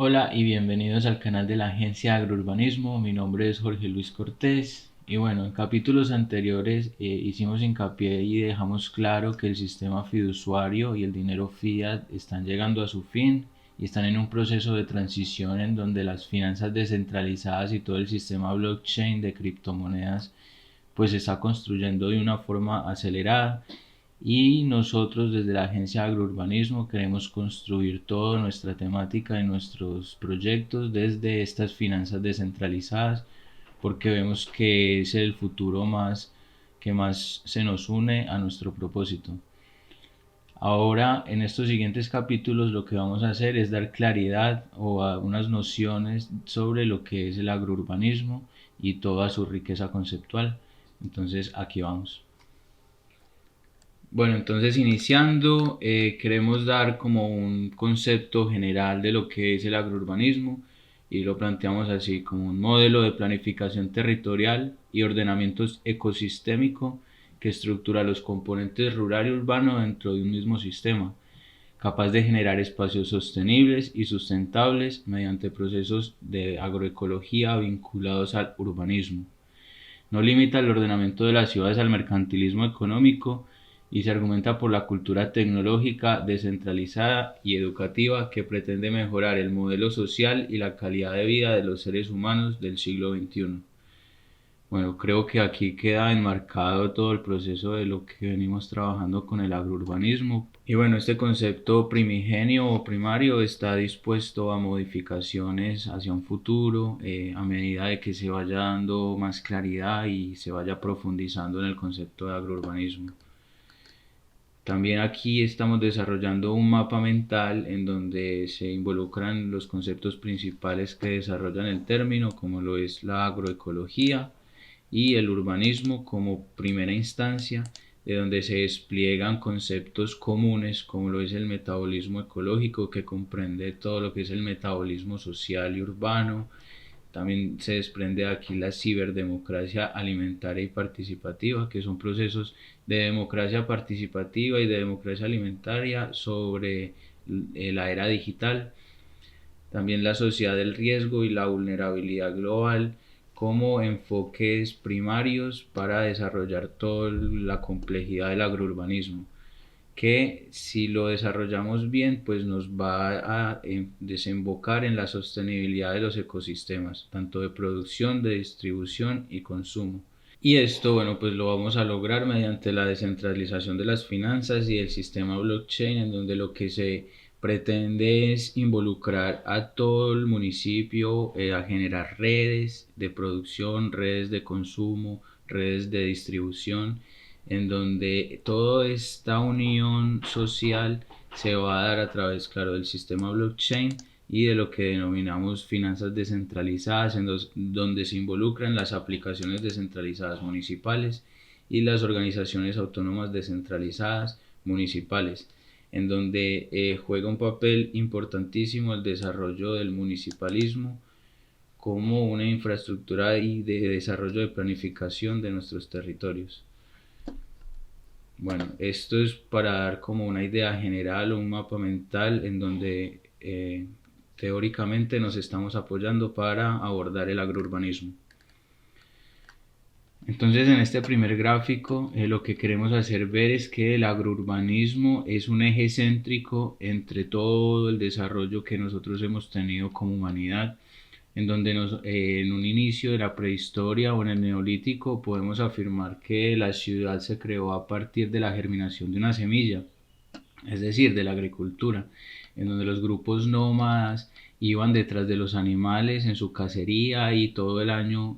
Hola y bienvenidos al canal de la Agencia de Agrourbanismo. Mi nombre es Jorge Luis Cortés y bueno, en capítulos anteriores hicimos hincapié y dejamos claro que el sistema fiduciario y el dinero fiat están llegando a su fin y están en un proceso de transición en donde las finanzas descentralizadas y todo el sistema blockchain de criptomonedas pues se está construyendo de una forma acelerada y nosotros desde la Agencia de Agrourbanismo queremos construir toda nuestra temática y nuestros proyectos desde estas finanzas descentralizadas porque vemos que es el futuro más que más se nos une a nuestro propósito. Ahora, en estos siguientes capítulos, lo que vamos a hacer es dar claridad o unas nociones sobre lo que es el agrourbanismo y toda su riqueza conceptual. Entonces, aquí vamos. Bueno, entonces iniciando, queremos dar como un concepto general de lo que es el agrourbanismo y lo planteamos así como un modelo de planificación territorial y ordenamiento ecosistémico que estructura los componentes rural y urbano dentro de un mismo sistema, capaz de generar espacios sostenibles y sustentables mediante procesos de agroecología vinculados al urbanismo. No limita el ordenamiento de las ciudades al mercantilismo económico y se argumenta por la cultura tecnológica descentralizada y educativa que pretende mejorar el modelo social y la calidad de vida de los seres humanos del siglo XXI. Bueno, creo que aquí queda enmarcado todo el proceso de lo que venimos trabajando con el agrourbanismo. Y bueno, este concepto primigenio o primario está dispuesto a modificaciones hacia un futuro a medida de que se vaya dando más claridad y se vaya profundizando en el concepto de agrourbanismo. También aquí estamos desarrollando un mapa mental en donde se involucran los conceptos principales que desarrollan el término, como lo es la agroecología y el urbanismo como primera instancia, de donde se despliegan conceptos comunes como lo es el metabolismo ecológico, que comprende todo lo que es el metabolismo social y urbano. También se desprende aquí la ciberdemocracia alimentaria y participativa, que son procesos de democracia participativa y de democracia alimentaria sobre la era digital. También la sociedad del riesgo y la vulnerabilidad global como enfoques primarios para desarrollar toda la complejidad del agrourbanismo, que si lo desarrollamos bien, pues nos va a desembocar en la sostenibilidad de los ecosistemas, tanto de producción, de distribución y consumo. Y esto, bueno, pues lo vamos a lograr mediante la descentralización de las finanzas y el sistema blockchain, en donde lo que se pretende es involucrar a todo el municipio a generar redes de producción, redes de consumo, redes de distribución, en donde toda esta unión social se va a dar a través, claro, del sistema blockchain y de lo que denominamos finanzas descentralizadas, donde se involucran las aplicaciones descentralizadas municipales y las organizaciones autónomas descentralizadas municipales, en donde juega un papel importantísimo el desarrollo del municipalismo como una infraestructura y de desarrollo de planificación de nuestros territorios. Bueno, esto es para dar como una idea general o un mapa mental en donde teóricamente nos estamos apoyando para abordar el agrourbanismo. Entonces en este primer gráfico lo que queremos hacer ver es que el agrourbanismo es un eje céntrico entre todo el desarrollo que nosotros hemos tenido como humanidad, en donde en un inicio de la prehistoria o en el neolítico podemos afirmar que la ciudad se creó a partir de la germinación de una semilla, es decir, de la agricultura, en donde los grupos nómadas iban detrás de los animales en su cacería y todo el año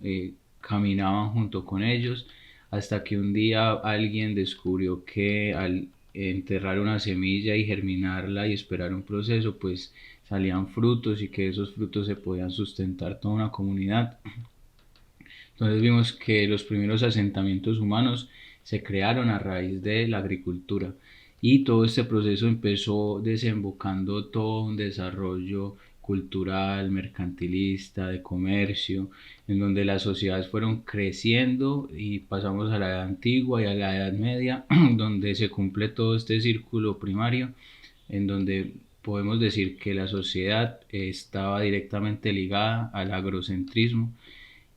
caminaban junto con ellos, hasta que un día alguien descubrió que al enterrar una semilla y germinarla y esperar un proceso, pues salían frutos y que esos frutos se podían sustentar toda una comunidad. Entonces vimos que los primeros asentamientos humanos se crearon a raíz de la agricultura y todo este proceso empezó desembocando todo un desarrollo cultural, mercantilista, de comercio, en donde las sociedades fueron creciendo y pasamos a la edad antigua y a la edad media, donde se cumple todo este círculo primario, en donde podemos decir que la sociedad estaba directamente ligada al agrocentrismo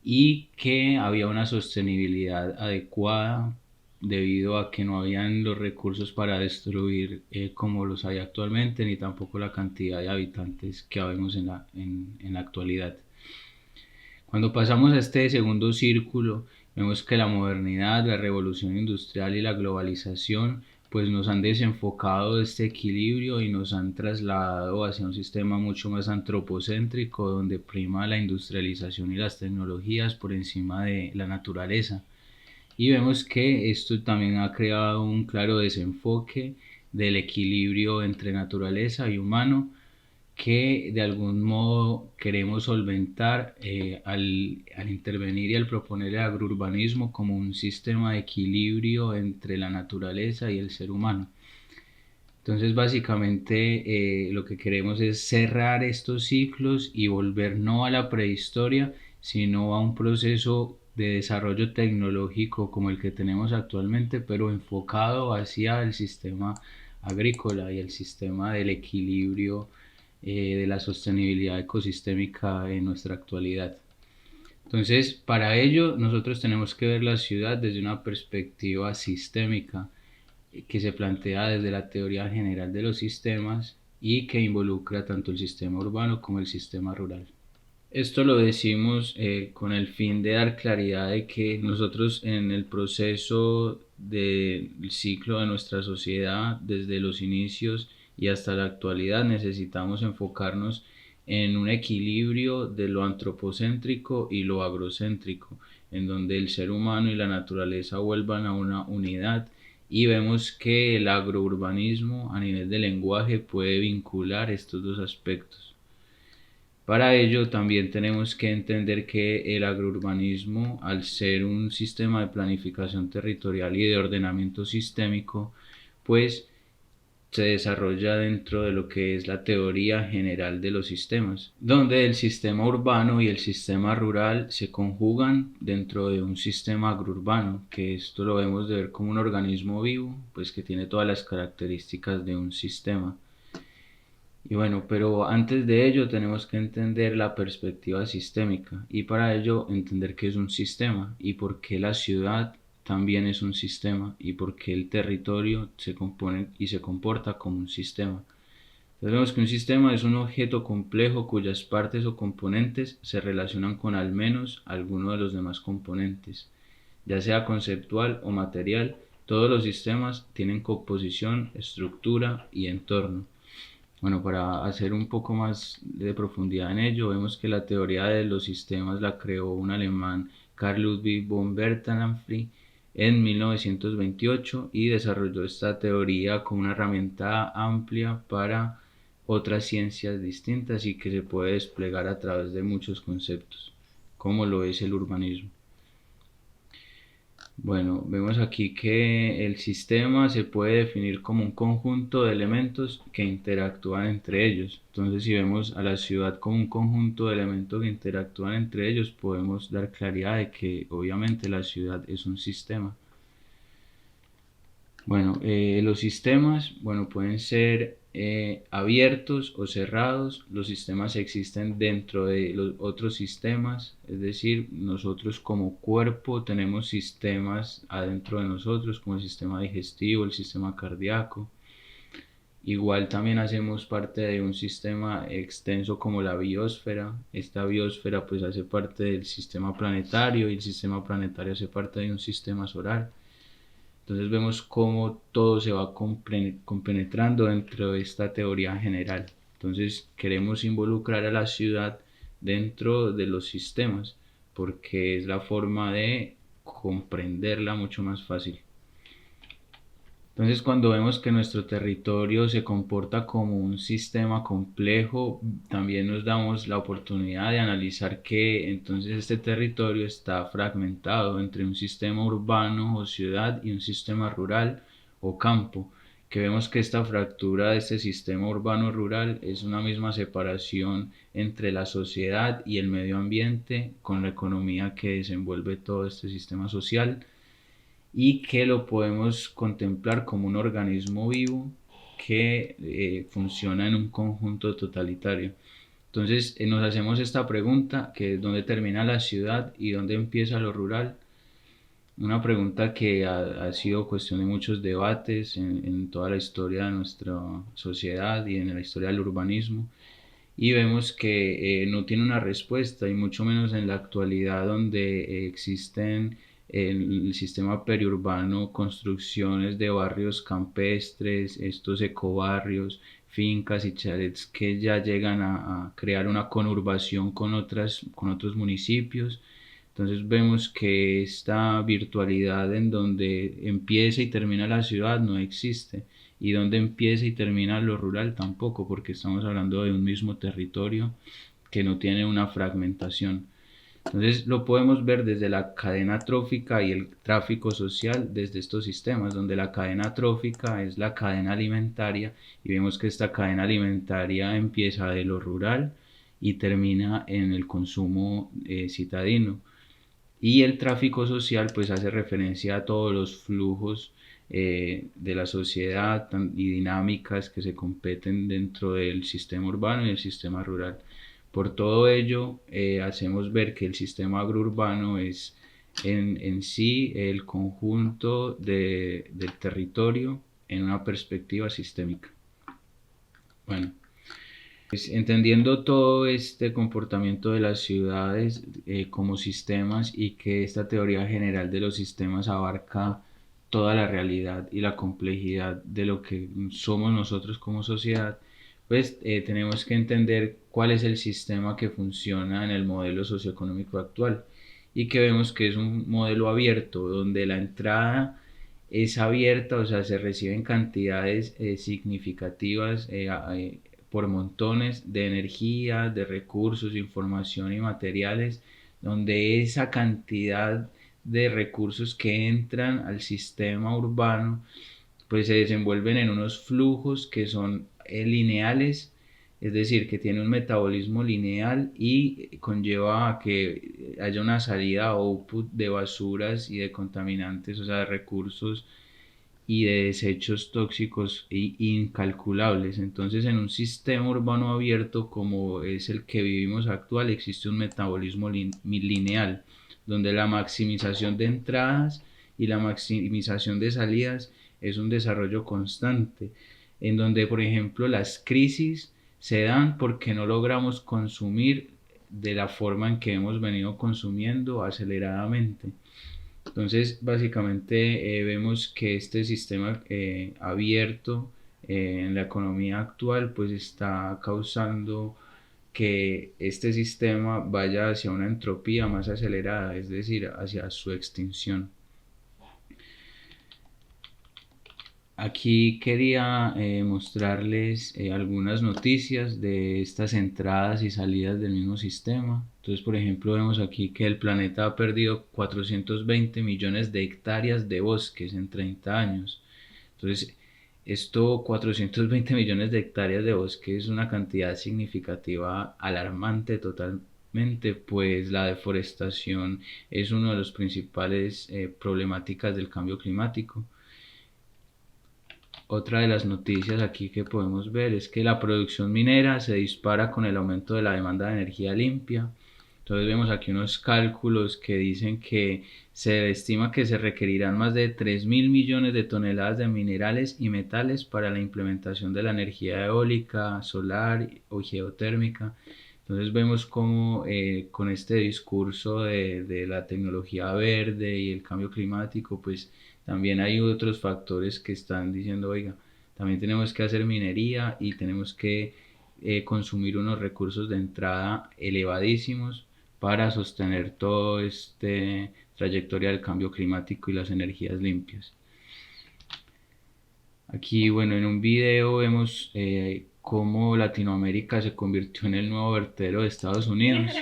y que había una sostenibilidad adecuada debido a que no habían los recursos para destruir como los hay actualmente, ni tampoco la cantidad de habitantes que habemos en la actualidad. Cuando pasamos a este segundo círculo, vemos que la modernidad, la revolución industrial y la globalización pues nos han desenfocado de este equilibrio y nos han trasladado hacia un sistema mucho más antropocéntrico donde prima la industrialización y las tecnologías por encima de la naturaleza. Y vemos que esto también ha creado un claro desenfoque del equilibrio entre naturaleza y humano que de algún modo queremos solventar al intervenir y al proponer el agrourbanismo como un sistema de equilibrio entre la naturaleza y el ser humano. Entonces básicamente lo que queremos es cerrar estos ciclos y volver no a la prehistoria, sino a un proceso de desarrollo tecnológico como el que tenemos actualmente, pero enfocado hacia el sistema agrícola y el sistema del equilibrio de la sostenibilidad ecosistémica en nuestra actualidad. Entonces, para ello, nosotros tenemos que ver la ciudad desde una perspectiva sistémica que se plantea desde la teoría general de los sistemas y que involucra tanto el sistema urbano como el sistema rural. Esto lo decimos con el fin de dar claridad de que nosotros en el proceso del ciclo de nuestra sociedad, desde los inicios y hasta la actualidad, necesitamos enfocarnos en un equilibrio de lo antropocéntrico y lo agrocéntrico, en donde el ser humano y la naturaleza vuelvan a una unidad y vemos que el agrourbanismo a nivel de lenguaje puede vincular estos dos aspectos. Para ello también tenemos que entender que el agrourbanismo, al ser un sistema de planificación territorial y de ordenamiento sistémico, pues se desarrolla dentro de lo que es la teoría general de los sistemas, donde el sistema urbano y el sistema rural se conjugan dentro de un sistema agrourbano, que esto lo vemos de ver como un organismo vivo, pues que tiene todas las características de un sistema. Y bueno, pero antes de ello tenemos que entender la perspectiva sistémica y para ello entender qué es un sistema y por qué la ciudad también es un sistema y por qué el territorio se compone y se comporta como un sistema. Entonces vemos que un sistema es un objeto complejo cuyas partes o componentes se relacionan con al menos alguno de los demás componentes, ya sea conceptual o material. Todos los sistemas tienen composición, estructura y entorno. Bueno, para hacer un poco más de profundidad en ello, vemos que la teoría de los sistemas la creó un alemán, Carl Ludwig von Bertalanffy, en 1928 y desarrolló esta teoría como una herramienta amplia para otras ciencias distintas y que se puede desplegar a través de muchos conceptos, como lo es el urbanismo. Bueno, vemos aquí que el sistema se puede definir como un conjunto de elementos que interactúan entre ellos. Entonces, si vemos a la ciudad como un conjunto de elementos que interactúan entre ellos, podemos dar claridad de que obviamente la ciudad es un sistema. Bueno, los sistemas, bueno, pueden ser abiertos o cerrados. Los sistemas existen dentro de los otros sistemas, es decir, nosotros como cuerpo tenemos sistemas adentro de nosotros, como el sistema digestivo, el sistema cardíaco. Igual también hacemos parte de un sistema extenso como la biosfera. Esta biosfera pues hace parte del sistema planetario y el sistema planetario hace parte de un sistema solar. Entonces vemos cómo todo se va compenetrando dentro de esta teoría general. Entonces queremos involucrar a la ciudad dentro de los sistemas porque es la forma de comprenderla mucho más fácil. Entonces cuando vemos que nuestro territorio se comporta como un sistema complejo, también nos damos la oportunidad de analizar que entonces este territorio está fragmentado entre un sistema urbano o ciudad y un sistema rural o campo, que vemos que esta fractura de este sistema urbano-rural es una misma separación entre la sociedad y el medio ambiente con la economía que desenvuelve todo este sistema social y que lo podemos contemplar como un organismo vivo que funciona en un conjunto totalitario. Entonces nos hacemos esta pregunta, que es dónde termina la ciudad y dónde empieza lo rural. Una pregunta que ha sido cuestión de muchos debates en toda la historia de nuestra sociedad y en la historia del urbanismo, y vemos que no tiene una respuesta, y mucho menos en la actualidad, donde existen en el sistema periurbano construcciones de barrios campestres, estos ecobarrios, fincas y chalets que ya llegan a crear una conurbación con otros municipios. Entonces vemos que esta virtualidad en donde empieza y termina la ciudad no existe, y donde empieza y termina lo rural tampoco, porque estamos hablando de un mismo territorio que no tiene una fragmentación. Entonces lo podemos ver desde la cadena trófica y el tráfico social, desde estos sistemas, donde la cadena trófica es la cadena alimentaria, y vemos que esta cadena alimentaria empieza de lo rural y termina en el consumo citadino. Y el tráfico social pues hace referencia a todos los flujos de la sociedad y dinámicas que se competen dentro del sistema urbano y el sistema rural. Por todo ello, hacemos ver que el sistema agrourbano es en sí el conjunto del territorio en una perspectiva sistémica. Bueno, pues entendiendo todo este comportamiento de las ciudades como sistemas, y que esta teoría general de los sistemas abarca toda la realidad y la complejidad de lo que somos nosotros como sociedad, pues tenemos que entender cuál es el sistema que funciona en el modelo socioeconómico actual, y que vemos que es un modelo abierto, donde la entrada es abierta, o sea, se reciben cantidades significativas por montones de energía, de recursos, información y materiales, donde esa cantidad de recursos que entran al sistema urbano pues se desenvuelven en unos flujos que son lineales, es decir, que tiene un metabolismo lineal y conlleva a que haya una salida o output de basuras y de contaminantes, o sea, de recursos y de desechos tóxicos incalculables. Entonces, en un sistema urbano abierto como es el que vivimos actual, existe un metabolismo lineal, donde la maximización de entradas y la maximización de salidas es un desarrollo constante, en donde, por ejemplo, las crisis se dan porque no logramos consumir de la forma en que hemos venido consumiendo aceleradamente. Entonces, básicamente vemos que este sistema abierto en la economía actual pues está causando que este sistema vaya hacia una entropía más acelerada, es decir, hacia su extinción. Aquí quería mostrarles algunas noticias de estas entradas y salidas del mismo sistema. Entonces, por ejemplo, vemos aquí que el planeta ha perdido 420 millones de hectáreas de bosques en 30 años. Entonces, 420 millones de hectáreas de bosques es una cantidad significativa, alarmante totalmente, pues la deforestación es una de las principales problemáticas del cambio climático. Otra de las noticias aquí que podemos ver es que la producción minera se dispara con el aumento de la demanda de energía limpia. Entonces vemos aquí unos cálculos que dicen que se estima que se requerirán más de 3.000 millones de toneladas de minerales y metales para la implementación de la energía eólica, solar o geotérmica. Entonces vemos cómo con este discurso de la tecnología verde y el cambio climático, pues también hay otros factores que están diciendo, oiga, también tenemos que hacer minería y tenemos que consumir unos recursos de entrada elevadísimos para sostener todo este trayectoria del cambio climático y las energías limpias. Aquí, bueno, en un video vemos cómo Latinoamérica se convirtió en el nuevo vertedero de Estados Unidos,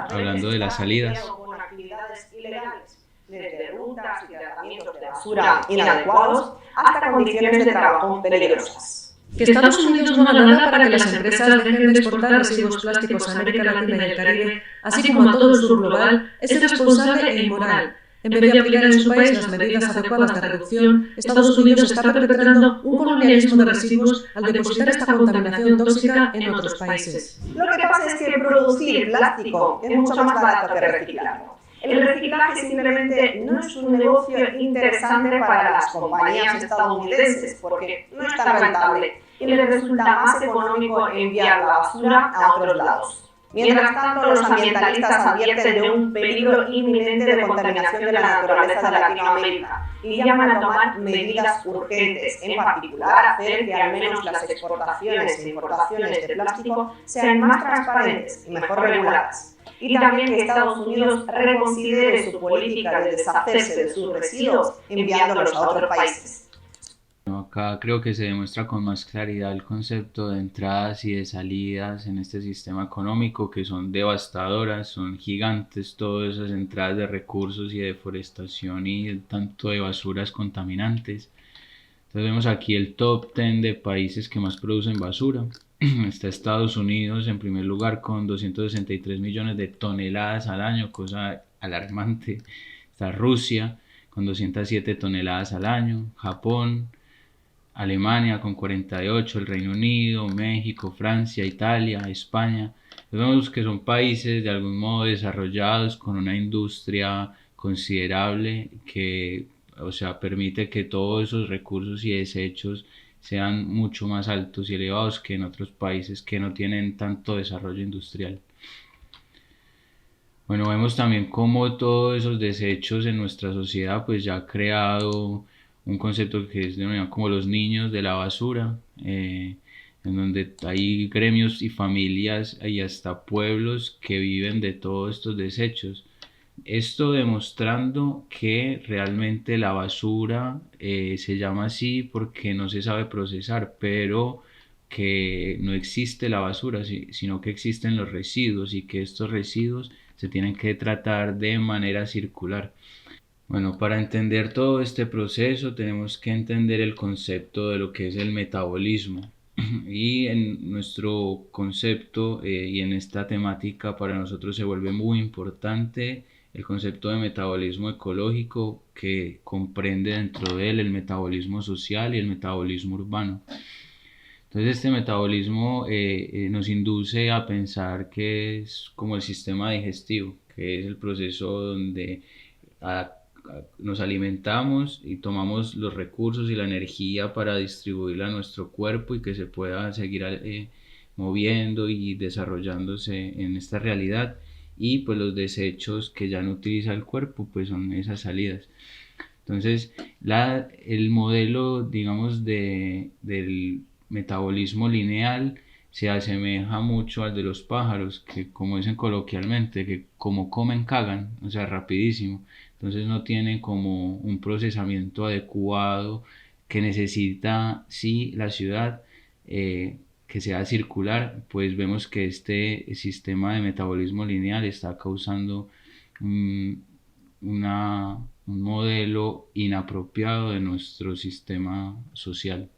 hablando de las salidas. Con actividades ilegales, desde rutas y tratamientos de basura inadecuados hasta condiciones de trabajo peligrosas. Que Estados Unidos no haga nada para que las empresas dejen de exportar residuos plásticos a América Latina y el Caribe, así como a todo el sur global, es irresponsable e inmoral. En vez de aplicar en su país las medidas adecuadas de reducción, Estados Unidos está perpetrando un colonialismo de residuos al depositar esta contaminación tóxica en otros países. Lo que pasa es que producir plástico es mucho más barato que reciclarlo. El reciclaje simplemente no es un negocio interesante para las compañías estadounidenses porque no es tan rentable y les resulta más económico enviar la basura a otros lados. Mientras tanto, los ambientalistas advierten de un peligro inminente de contaminación de la naturaleza de Latinoamérica y llaman a tomar medidas urgentes, en particular hacer que al menos las exportaciones e importaciones de plástico sean más transparentes y mejor reguladas. Y también que Estados Unidos reconsidere su política de deshacerse de sus residuos enviándolos a otros países. Acá creo que se demuestra con más claridad el concepto de entradas y de salidas en este sistema económico que son devastadoras, son gigantes todas esas entradas de recursos y de deforestación y tanto de basuras contaminantes. Entonces vemos aquí el top 10 de países que más producen basura. Está Estados Unidos en primer lugar con 263 millones de toneladas al año, cosa alarmante. Está Rusia con 207 toneladas al año, Japón, Alemania con 48, el Reino Unido, México, Francia, Italia, España. Vemos que son países de algún modo desarrollados con una industria considerable que, o sea, permite que todos esos recursos y desechos sean mucho más altos y elevados que en otros países que no tienen tanto desarrollo industrial. Bueno, vemos también cómo todos esos desechos en nuestra sociedad pues ya ha creado un concepto que es denominado como los niños de la basura, en donde hay gremios y familias y hasta pueblos que viven de todos estos desechos. Esto demostrando que realmente la basura se llama así porque no se sabe procesar, pero que no existe la basura, sino que existen los residuos y que estos residuos se tienen que tratar de manera circular. Bueno, para entender todo este proceso tenemos que entender el concepto de lo que es el metabolismo. Y en nuestro concepto y en esta temática para nosotros se vuelve muy importante el concepto de metabolismo ecológico que comprende dentro de él el metabolismo social y el metabolismo urbano. Entonces este metabolismo nos induce a pensar que es como el sistema digestivo, que es el proceso donde nos alimentamos y tomamos los recursos y la energía para distribuirla a nuestro cuerpo y que se pueda seguir moviendo y desarrollándose en esta realidad. Y pues los desechos que ya no utiliza el cuerpo pues son esas salidas. Entonces el modelo digamos del metabolismo lineal se asemeja mucho al de los pájaros, que como dicen coloquialmente, que como comen cagan, o sea, rapidísimo. Entonces no tienen como un procesamiento adecuado que necesita, sí, la ciudad que sea circular, pues vemos que este sistema de metabolismo lineal está causando un modelo inapropiado de nuestro sistema social.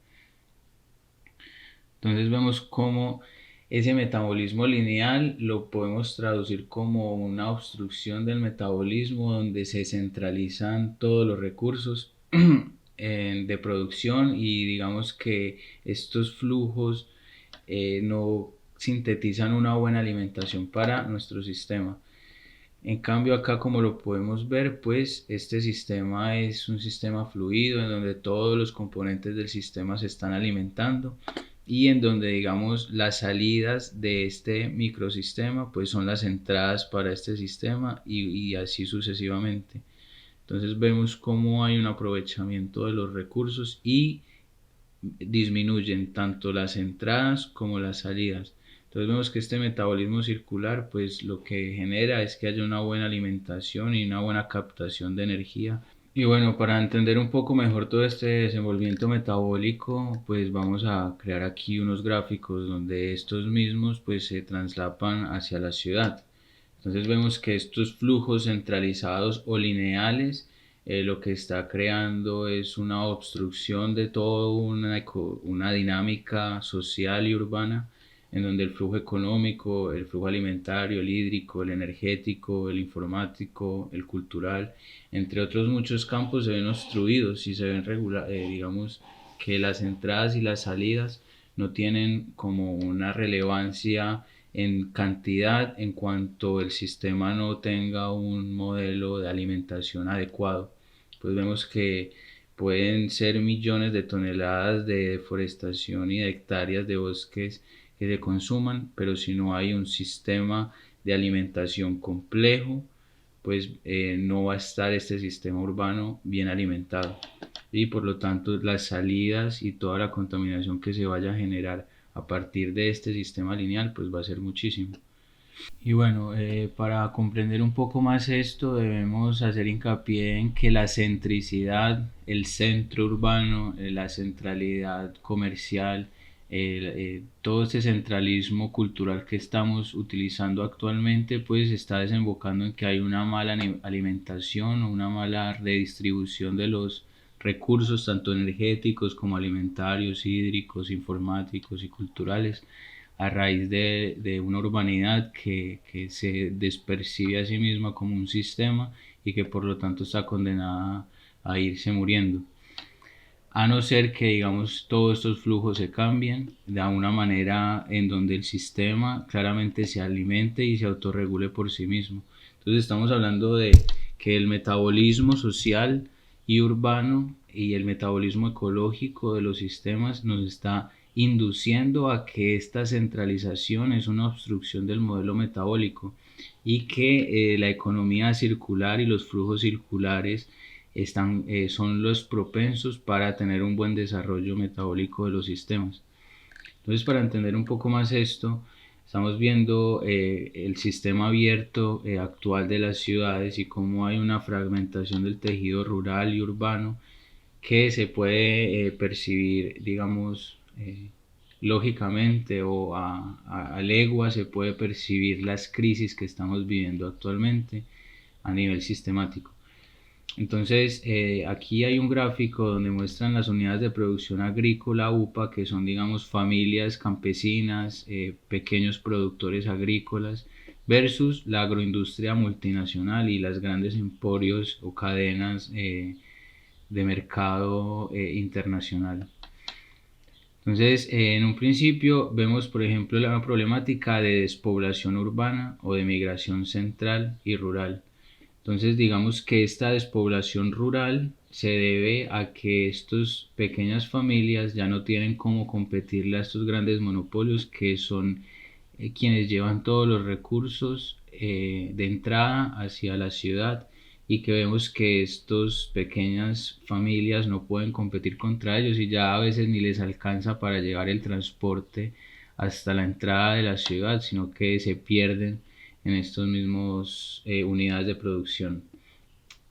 Entonces vemos cómo ese metabolismo lineal lo podemos traducir como una obstrucción del metabolismo donde se centralizan todos los recursos de producción y digamos que estos flujos no sintetizan una buena alimentación para nuestro sistema. En cambio acá como lo podemos ver pues este sistema es un sistema fluido en donde todos los componentes del sistema se están alimentando y en donde digamos las salidas de este microsistema pues son las entradas para este sistema y así sucesivamente. Entonces vemos cómo hay un aprovechamiento de los recursos y disminuyen tanto las entradas como las salidas. Entonces vemos que este metabolismo circular pues lo que genera es que haya una buena alimentación y una buena captación de energía. Y bueno, para entender un poco mejor todo este desenvolvimiento metabólico, pues vamos a crear aquí unos gráficos donde estos mismos pues se traslapan hacia la ciudad. Entonces vemos que estos flujos centralizados o lineales lo que está creando es una obstrucción de toda una dinámica social y urbana en donde el flujo económico, el flujo alimentario, el hídrico, el energético, el informático, el cultural, entre otros muchos campos se ven obstruidos y se ven digamos que las entradas y las salidas no tienen como una relevancia en cantidad en cuanto el sistema no tenga un modelo de alimentación adecuado. Pues vemos que pueden ser millones de toneladas de deforestación y de hectáreas de bosques que se consuman, pero si no hay un sistema de alimentación complejo, pues no va a estar este sistema urbano bien alimentado y por lo tanto las salidas y toda la contaminación que se vaya a generar a partir de este sistema lineal pues va a ser muchísimo. Y bueno, para comprender un poco más esto debemos hacer hincapié en que la centricidad, el centro urbano, la centralidad comercial, todo ese centralismo cultural que estamos utilizando actualmente pues está desembocando en que hay una mala alimentación o una mala redistribución de los recursos tanto energéticos como alimentarios, hídricos, informáticos y culturales a raíz de una urbanidad que se despercibe a sí misma como un sistema y que por lo tanto está condenada a irse muriendo. A no ser que, digamos, todos estos flujos se cambien de una manera en donde el sistema claramente se alimente y se autorregule por sí mismo. Entonces estamos hablando de que el metabolismo social y urbano y el metabolismo ecológico de los sistemas nos está induciendo a que esta centralización es una obstrucción del modelo metabólico y que la economía circular y los flujos circulares son los propensos para tener un buen desarrollo metabólico de los sistemas. Entonces, para entender un poco más esto, estamos viendo el sistema abierto actual de las ciudades y cómo hay una fragmentación del tejido rural y urbano que se puede percibir, digamos, lógicamente o a legua se puede percibir las crisis que estamos viviendo actualmente a nivel sistemático. Entonces, aquí hay un gráfico donde muestran las unidades de producción agrícola UPA, que son, digamos, familias campesinas, pequeños productores agrícolas, versus la agroindustria multinacional y las grandes emporios o cadenas de mercado internacional. Entonces, en un principio vemos, por ejemplo, la problemática de despoblación urbana o de migración central y rural. Entonces, digamos que esta despoblación rural se debe a que estas pequeñas familias ya no tienen cómo competirle a estos grandes monopolios que son quienes llevan todos los recursos de entrada hacia la ciudad y que vemos que estas pequeñas familias no pueden competir contra ellos y ya a veces ni les alcanza para llevar el transporte hasta la entrada de la ciudad, sino que se pierden en estos mismos unidades de producción.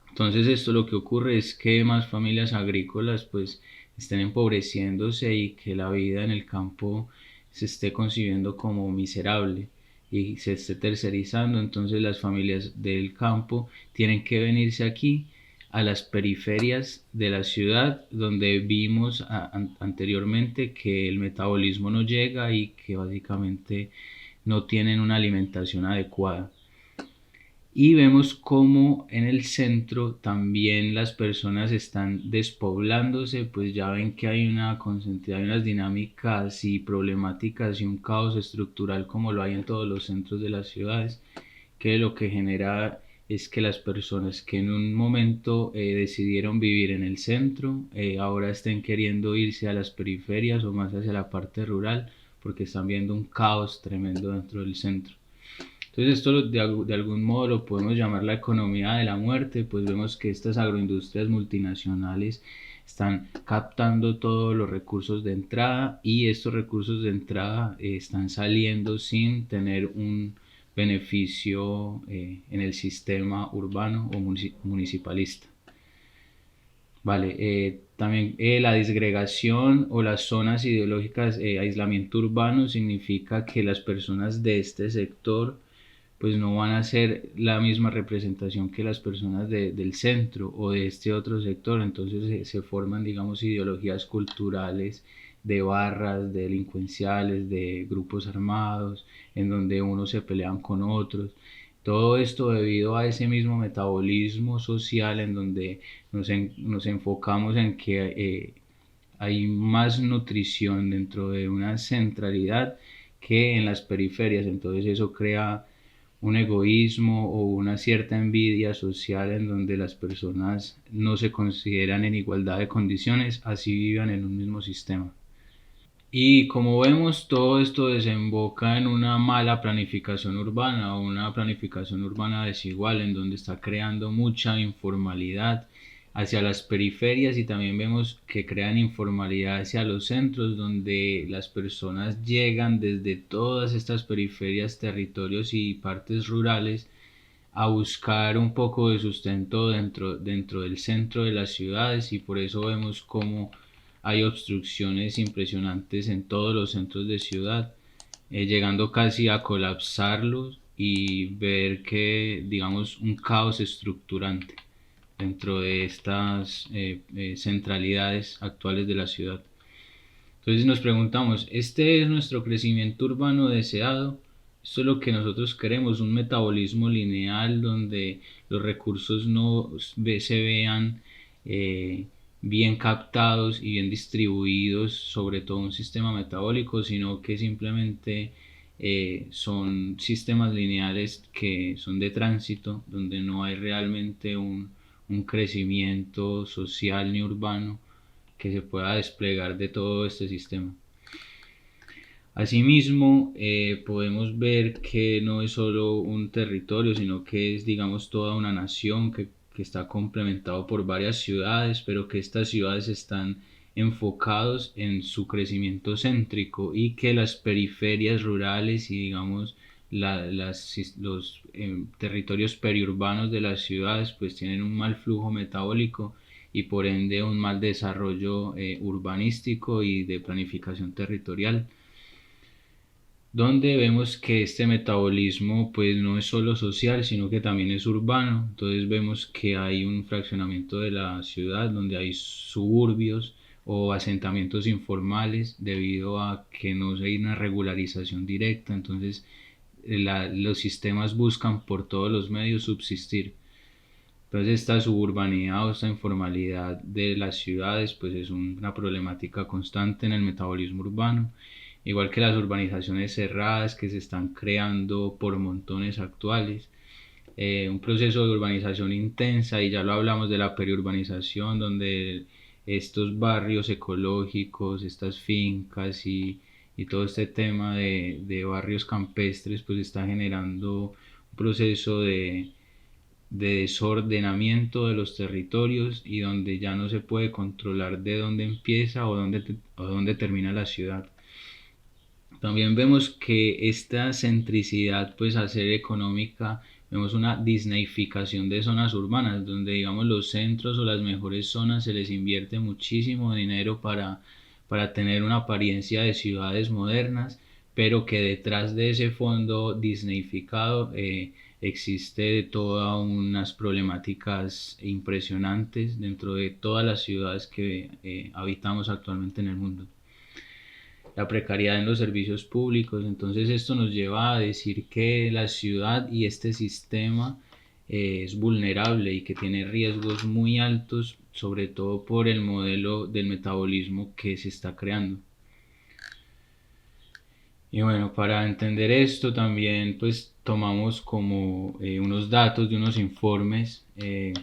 Entonces esto lo que ocurre es que más familias agrícolas pues estén empobreciéndose y que la vida en el campo se esté concibiendo como miserable y se esté tercerizando. Entonces las familias del campo tienen que venirse aquí a las periferias de la ciudad donde vimos anteriormente que el metabolismo no llega y que básicamente no tienen una alimentación adecuada. Y vemos cómo en el centro también las personas están despoblándose, pues ya ven que hay hay unas dinámicas y problemáticas y un caos estructural como lo hay en todos los centros de las ciudades, que lo que genera es que las personas que en un momento decidieron vivir en el centro, ahora estén queriendo irse a las periferias o más hacia la parte rural, porque están viendo un caos tremendo dentro del centro. Entonces esto de algún modo lo podemos llamar la economía de la muerte, pues vemos que estas agroindustrias multinacionales están captando todos los recursos de entrada y estos recursos de entrada están saliendo sin tener un beneficio en el sistema urbano o municipalista. Vale, también la disgregación o las zonas ideológicas, aislamiento urbano significa que las personas de este sector pues no van a ser la misma representación que las personas del centro o de este otro sector, entonces se forman, digamos, ideologías culturales de barras delincuenciales, de grupos armados, en donde unos se pelean con otros. Todo esto debido a ese mismo metabolismo social en donde nos enfocamos en que hay más nutrición dentro de una centralidad que en las periferias. Entonces eso crea un egoísmo o una cierta envidia social en donde las personas no se consideran en igualdad de condiciones, así vivan en un mismo sistema. Y como vemos, todo esto desemboca en una mala planificación urbana o una planificación urbana desigual, en donde está creando mucha informalidad hacia las periferias, y también vemos que crean informalidad hacia los centros, donde las personas llegan desde todas estas periferias, territorios y partes rurales a buscar un poco de sustento dentro del centro de las ciudades, y por eso vemos cómo hay obstrucciones impresionantes en todos los centros de ciudad, llegando casi a colapsarlos y ver que, digamos, un caos estructurante dentro de estas centralidades actuales de la ciudad. Entonces nos preguntamos, ¿este es nuestro crecimiento urbano deseado? Esto es lo que nosotros queremos, un metabolismo lineal donde los recursos no se vean bien captados y bien distribuidos sobre todo un sistema metabólico, sino que simplemente son sistemas lineales que son de tránsito, donde no hay realmente un crecimiento social ni urbano que se pueda desplegar de todo este sistema. Asimismo, podemos ver que no es solo un territorio, sino que es, digamos, toda una nación que está complementado por varias ciudades, pero que estas ciudades están enfocados en su crecimiento céntrico, y que las periferias rurales y, digamos, los territorios periurbanos de las ciudades pues tienen un mal flujo metabólico y por ende un mal desarrollo urbanístico y de planificación territorial, donde vemos que este metabolismo pues no es solo social, sino que también es urbano. Entonces vemos que hay un fraccionamiento de la ciudad donde hay suburbios o asentamientos informales debido a que no hay una regularización directa. Entonces los sistemas buscan por todos los medios subsistir. Entonces esta suburbanidad o esta informalidad de las ciudades pues es una problemática constante en el metabolismo urbano, igual que las urbanizaciones cerradas que se están creando por montones actuales. Un proceso de urbanización intensa, y ya lo hablamos de la periurbanización, donde estos barrios ecológicos, estas fincas y todo este tema de barrios campestres pues está generando un proceso de desordenamiento de los territorios, y donde ya no se puede controlar de dónde empieza o dónde termina la ciudad. También vemos que esta centricidad pues a ser económica, vemos una disneyficación de zonas urbanas, donde digamos los centros o las mejores zonas se les invierte muchísimo dinero para tener una apariencia de ciudades modernas, pero que detrás de ese fondo disneyficado existe todas unas problemáticas impresionantes dentro de todas las ciudades que habitamos actualmente en el mundo. La precariedad en los servicios públicos. Entonces esto nos lleva a decir que la ciudad y este sistema es vulnerable y que tiene riesgos muy altos, sobre todo por el modelo del metabolismo que se está creando. Y bueno, para entender esto también pues tomamos como unos datos de unos informes,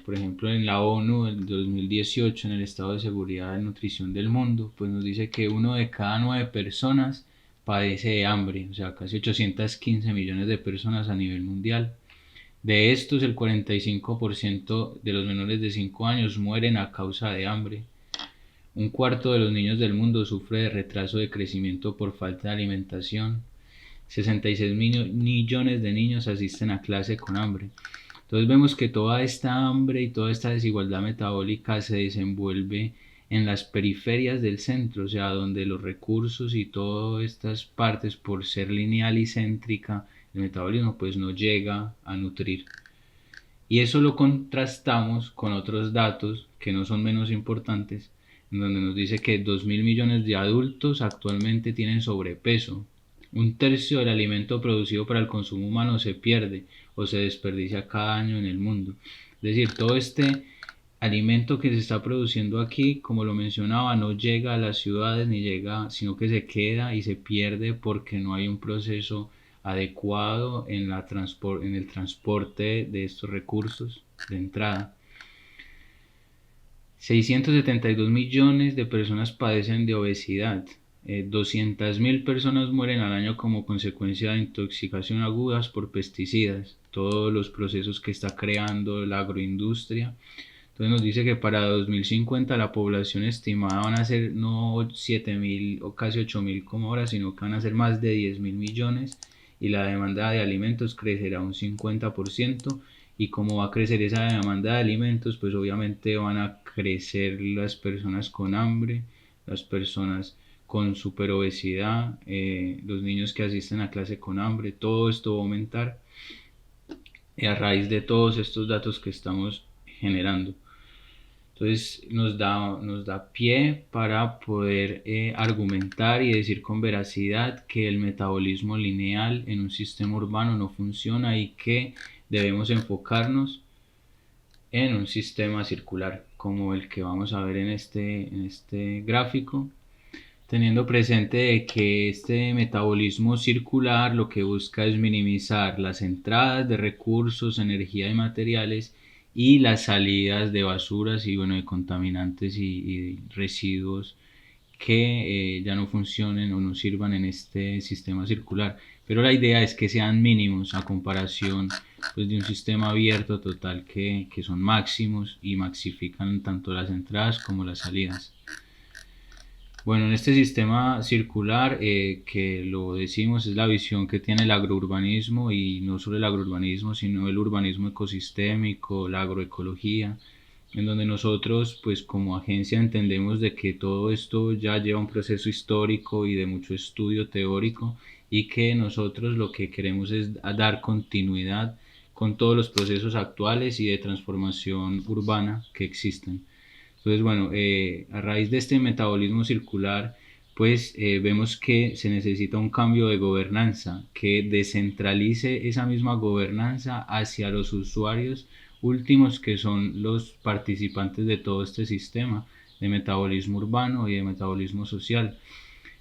por ejemplo en la ONU del 2018, en el estado de seguridad de nutrición del mundo, pues nos dice que 1 de cada 9 personas padece de hambre, o sea casi 815 millones de personas a nivel mundial. De estos el 45% de los menores de 5 años mueren a causa de hambre. Un cuarto de los niños del mundo sufre de retraso de crecimiento por falta de alimentación. 66 millones de niños asisten a clase con hambre. Entonces vemos que toda esta hambre y toda esta desigualdad metabólica se desenvuelve en las periferias del centro, o sea, donde los recursos y todas estas partes, por ser lineal y céntrica, el metabolismo pues no llega a nutrir. Y eso lo contrastamos con otros datos que no son menos importantes, en donde nos dice que 2.000 millones de adultos actualmente tienen sobrepeso. Un tercio del alimento producido para el consumo humano se pierde o se desperdicia cada año en el mundo. Es decir, todo este alimento que se está produciendo aquí, como lo mencionaba, no llega a las ciudades ni llega, sino que se queda y se pierde porque no hay un proceso adecuado en el transporte de estos recursos de entrada. 672 millones de personas padecen de obesidad. 200.000 personas mueren al año como consecuencia de intoxicación agudas por pesticidas, todos los procesos que está creando la agroindustria. Entonces nos dice que para 2050 la población estimada van a ser no 7.000 o casi 8.000 como ahora, sino que van a ser más de 10.000 millones y la demanda de alimentos crecerá un 50%. Y como va a crecer esa demanda de alimentos, pues obviamente van a crecer las personas con hambre, las personas con superobesidad, los niños que asisten a clase con hambre, todo esto va a aumentar a raíz de todos estos datos que estamos generando. Entonces nos da pie para poder argumentar y decir con veracidad que el metabolismo lineal en un sistema urbano no funciona y que debemos enfocarnos en un sistema circular como el que vamos a ver en este gráfico, teniendo presente que este metabolismo circular lo que busca es minimizar las entradas de recursos, energía y materiales y las salidas de basuras y de contaminantes y residuos que ya no funcionen o no sirvan en este sistema circular. Pero la idea es que sean mínimos a comparación pues, de un sistema abierto total que son máximos y maxifican tanto las entradas como las salidas. Bueno, en este sistema circular que lo decimos es la visión que tiene el agrourbanismo y no solo el agrourbanismo sino el urbanismo ecosistémico, la agroecología, en donde nosotros pues como agencia entendemos de que todo esto ya lleva un proceso histórico y de mucho estudio teórico y que nosotros lo que queremos es dar continuidad con todos los procesos actuales y de transformación urbana que existen. Entonces, bueno, a raíz de este metabolismo circular, pues vemos que se necesita un cambio de gobernanza que descentralice esa misma gobernanza hacia los usuarios últimos que son los participantes de todo este sistema de metabolismo urbano y de metabolismo social,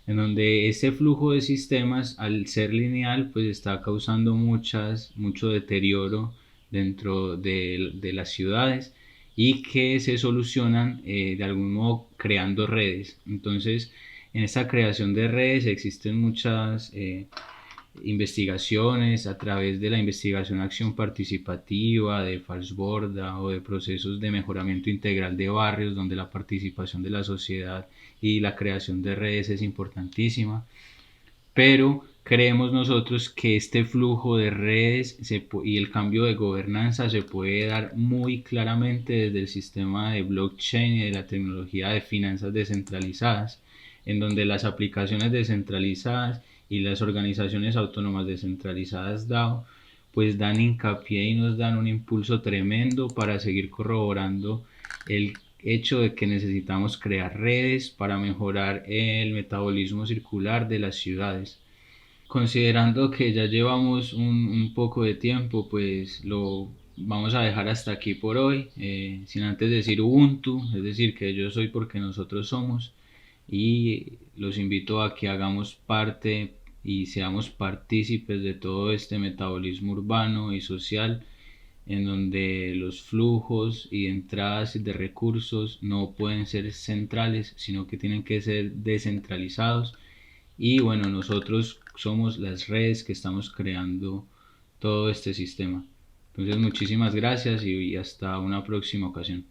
en donde ese flujo de sistemas al ser lineal pues está causando mucho deterioro dentro de las ciudades y que se solucionan de algún modo creando redes. Entonces, en esta creación de redes existen muchas investigaciones a través de la investigación acción participativa, de Falsborda o de procesos de mejoramiento integral de barrios donde la participación de la sociedad y la creación de redes es importantísima, pero creemos nosotros que este flujo de redes y el cambio de gobernanza se puede dar muy claramente desde el sistema de blockchain y de la tecnología de finanzas descentralizadas, en donde las aplicaciones descentralizadas y las organizaciones autónomas descentralizadas DAO pues dan hincapié y nos dan un impulso tremendo para seguir corroborando el hecho de que necesitamos crear redes para mejorar el metabolismo circular de las ciudades. Considerando que ya llevamos un poco de tiempo, pues lo vamos a dejar hasta aquí por hoy, sin antes decir Ubuntu, es decir, que yo soy porque nosotros somos, y los invito a que hagamos parte y seamos partícipes de todo este metabolismo urbano y social en donde los flujos y entradas de recursos no pueden ser centrales, sino que tienen que ser descentralizados. Y bueno, nosotros somos las redes que estamos creando todo este sistema. Entonces, muchísimas gracias y hasta una próxima ocasión.